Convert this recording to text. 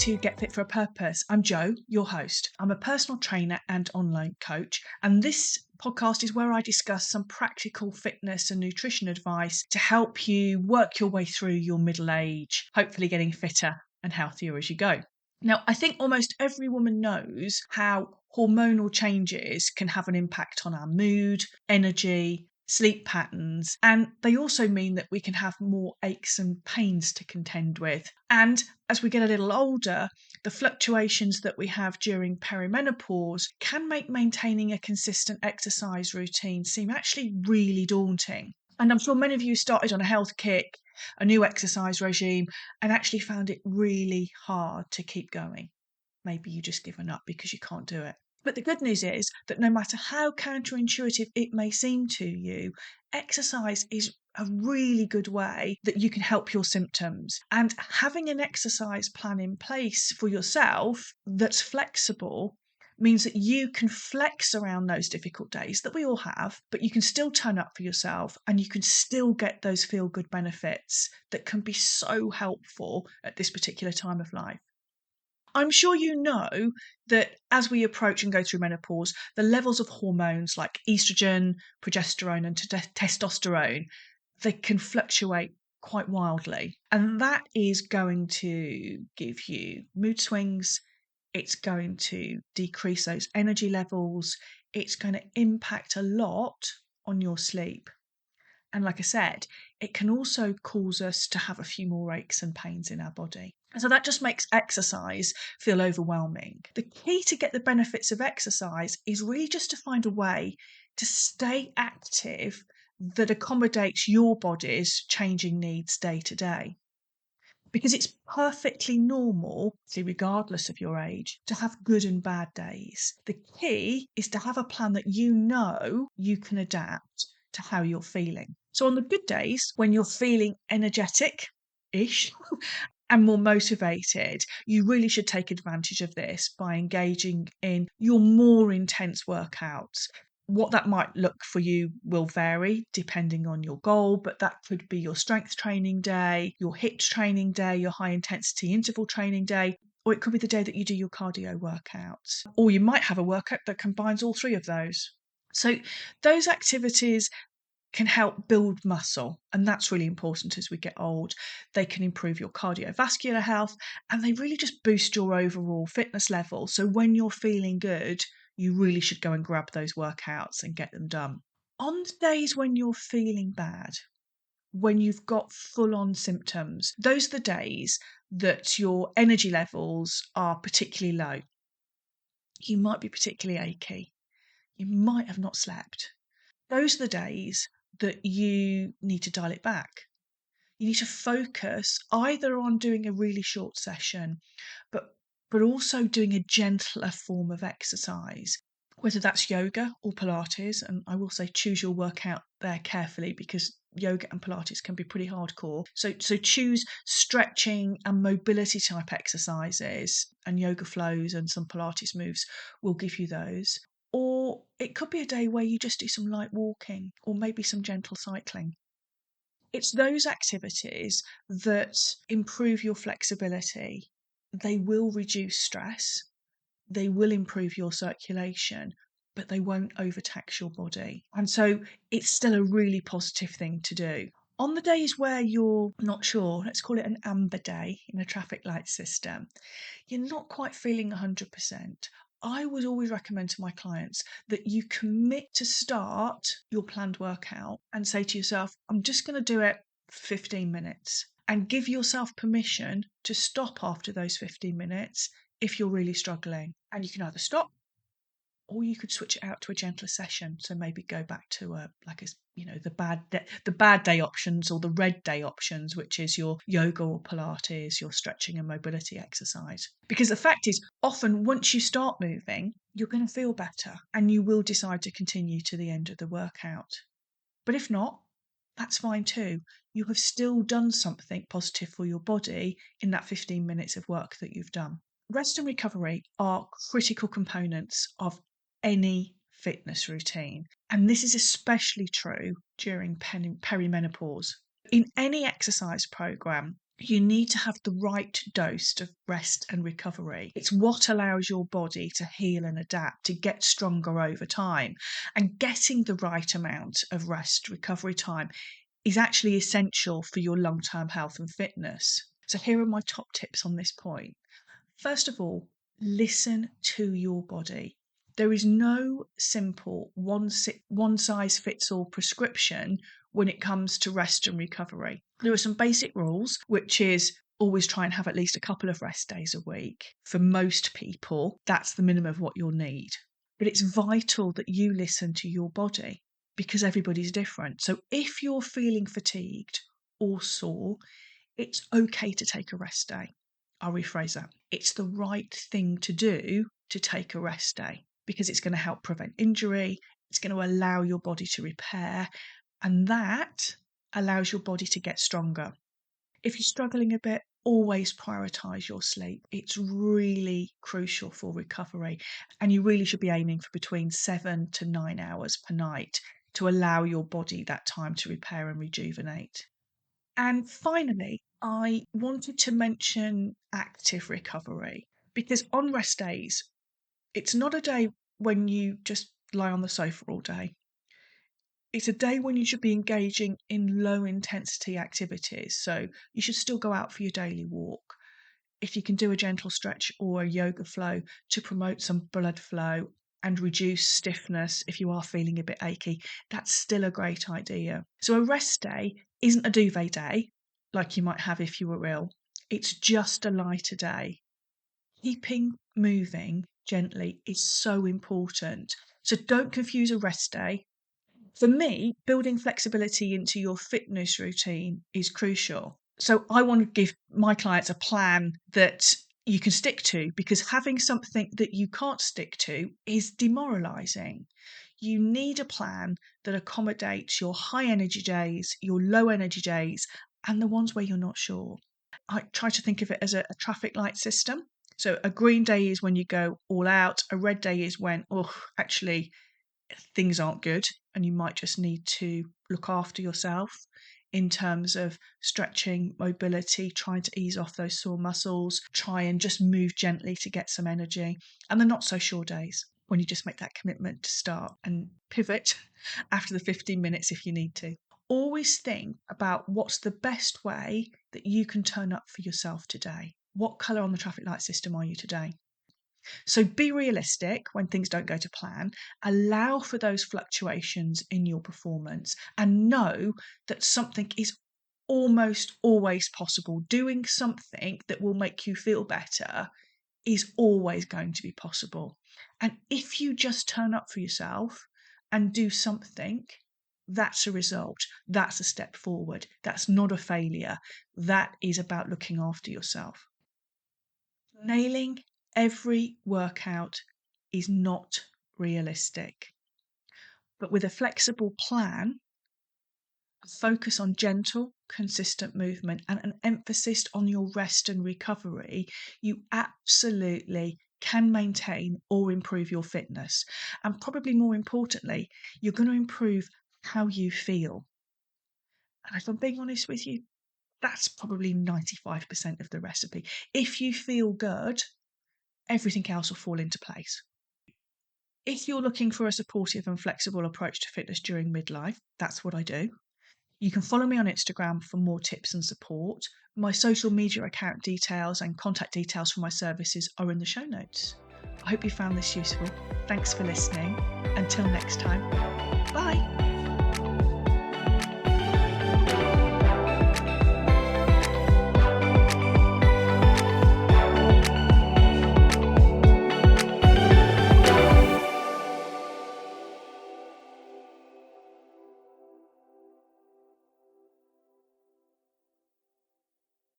to Get Fit for a Purpose. I'm Jo, your host. I'm a personal trainer and online coach, and this podcast is where I discuss some practical fitness and nutrition advice to help you work your way through your middle age, hopefully getting fitter and healthier as you go. Now, I think almost every woman knows how hormonal changes can have an impact on our mood, energy, sleep patterns, and they also mean that we can have more aches and pains to contend with. And as we get a little older, the fluctuations that we have during perimenopause can make maintaining a consistent exercise routine seem actually really daunting. And I'm sure many of you started on a health kick, a new exercise regime, and actually found it really hard to keep going. Maybe you just given up because you can't do it. But the good news is that no matter how counterintuitive it may seem to you, exercise is a really good way that you can help your symptoms. And having an exercise plan in place for yourself that's flexible means that you can flex around those difficult days that we all have, but you can still turn up for yourself and you can still get those feel-good benefits that can be so helpful at this particular time of life. I'm sure you know that as we approach and go through menopause, the levels of hormones like estrogen, progesterone, and testosterone, they can fluctuate quite wildly. And that is going to give you mood swings. It's going to decrease those energy levels. It's going to impact a lot on your sleep. And like I said, it can also cause us to have a few more aches and pains in our body. And so that just makes exercise feel overwhelming. The key to get the benefits of exercise is really just to find a way to stay active that accommodates your body's changing needs day to day. Because it's perfectly normal, regardless of your age, to have good and bad days. The key is to have a plan that you know you can adapt to how you're feeling. So on the good days, when you're feeling energetic-ish and more motivated, you really should take advantage of this by engaging in your more intense workouts. What that might look for you will vary depending on your goal, but that could be your strength training day, your HIIT training day, your high intensity interval training day, or it could be the day that you do your cardio workouts. Or you might have a workout that combines all three of those. So those activities can help build muscle, and that's really important as we get old. They can improve your cardiovascular health, and they really just boost your overall fitness level. So when you're feeling good, you really should go and grab those workouts and get them done. On the days when you're feeling bad, when you've got full-on symptoms, those are the days that your energy levels are particularly low. You might be particularly achy. You might have not slept. Those are the days that you need to dial it back. You need to focus either on doing a really short session, but also doing a gentler form of exercise, whether that's yoga or Pilates. And I will say choose your workout there carefully because yoga and Pilates can be pretty hardcore. So choose stretching and mobility type exercises, and yoga flows and some Pilates moves will give you those. Or it could be a day where you just do some light walking or maybe some gentle cycling. It's those activities that improve your flexibility. They will reduce stress, they will improve your circulation, but they won't overtax your body. And so it's still a really positive thing to do. On the days where you're not sure, let's call it an amber day in a traffic light system, you're not quite feeling 100%. I would always recommend to my clients that you commit to start your planned workout and say to yourself, I'm just going to do it 15 minutes, and give yourself permission to stop after those 15 minutes if you're really struggling. And you can either stop or you could switch it out to a gentler session. So maybe go back to the bad day options or the red day options, which is your yoga or Pilates, your stretching and mobility exercise. Because the fact is, often once you start moving, you're going to feel better and you will decide to continue to the end of the workout. But if not, that's fine too. You have still done something positive for your body in that 15 minutes of work that you've done. Rest and recovery are critical components of any fitness routine, and this is especially true during perimenopause. In any exercise program, You need to have the right dose of rest and recovery. It's what allows your body to heal and adapt, to get stronger over time. And getting the right amount of rest recovery time is actually essential for your long-term health and fitness. So here are my top tips on this point. First of all, listen to your body. There is no simple one-size-fits-all prescription when it comes to rest and recovery. There are some basic rules, which is always try and have at least a couple of rest days a week. For most people, that's the minimum of what you'll need. But it's vital that you listen to your body because everybody's different. So if you're feeling fatigued or sore, it's okay to take a rest day. I'll rephrase that. It's the right thing to do to take a rest day because it's going to help prevent injury. It's going to allow your body to repair, and that allows your body to get stronger. If you're struggling a bit, always prioritize your sleep. It's really crucial for recovery, and you really should be aiming for between 7 to 9 hours per night to allow your body that time to repair and rejuvenate. And finally, I wanted to mention active recovery because on rest days, it's not a day when you just lie on the sofa all day. It's a day when you should be engaging in low intensity activities. So you should still go out for your daily walk. If you can do a gentle stretch or a yoga flow to promote some blood flow and reduce stiffness if you are feeling a bit achy, that's still a great idea. So a rest day isn't a duvet day like you might have if you were ill. It's just a lighter day. Keeping moving gently is so important. So don't confuse a rest day. For me, building flexibility into your fitness routine is crucial. So I want to give my clients a plan that you can stick to because having something that you can't stick to is demoralizing. You need a plan that accommodates your high energy days, your low energy days, and the ones where you're not sure. I try to think of it as a traffic light system. So a green day is when you go all out. A red day is when, actually, things aren't good and you might just need to look after yourself in terms of stretching, mobility, trying to ease off those sore muscles, try and just move gently to get some energy. And the not so sure days when you just make that commitment to start and pivot after the 15 minutes if you need to. Always think about what's the best way that you can turn up for yourself today. What colour on the traffic light system are you today? So be realistic when things don't go to plan, allow for those fluctuations in your performance, and know that something is almost always possible. Doing something that will make you feel better is always going to be possible. And if you just turn up for yourself and do something, that's a result. That's a step forward. That's not a failure. That is about looking after yourself. Nailing every workout is not realistic, but with a flexible plan, a focus on gentle, consistent movement, and an emphasis on your rest and recovery, you absolutely can maintain or improve your fitness. And probably more importantly, you're going to improve how you feel. And if I'm being honest with you, that's probably 95% of the recipe. If you feel good, everything else will fall into place. If you're looking for a supportive and flexible approach to fitness during midlife, that's what I do. You can follow me on Instagram for more tips and support. My social media account details and contact details for my services are in the show notes. I hope you found this useful. Thanks for listening. Until next time, bye.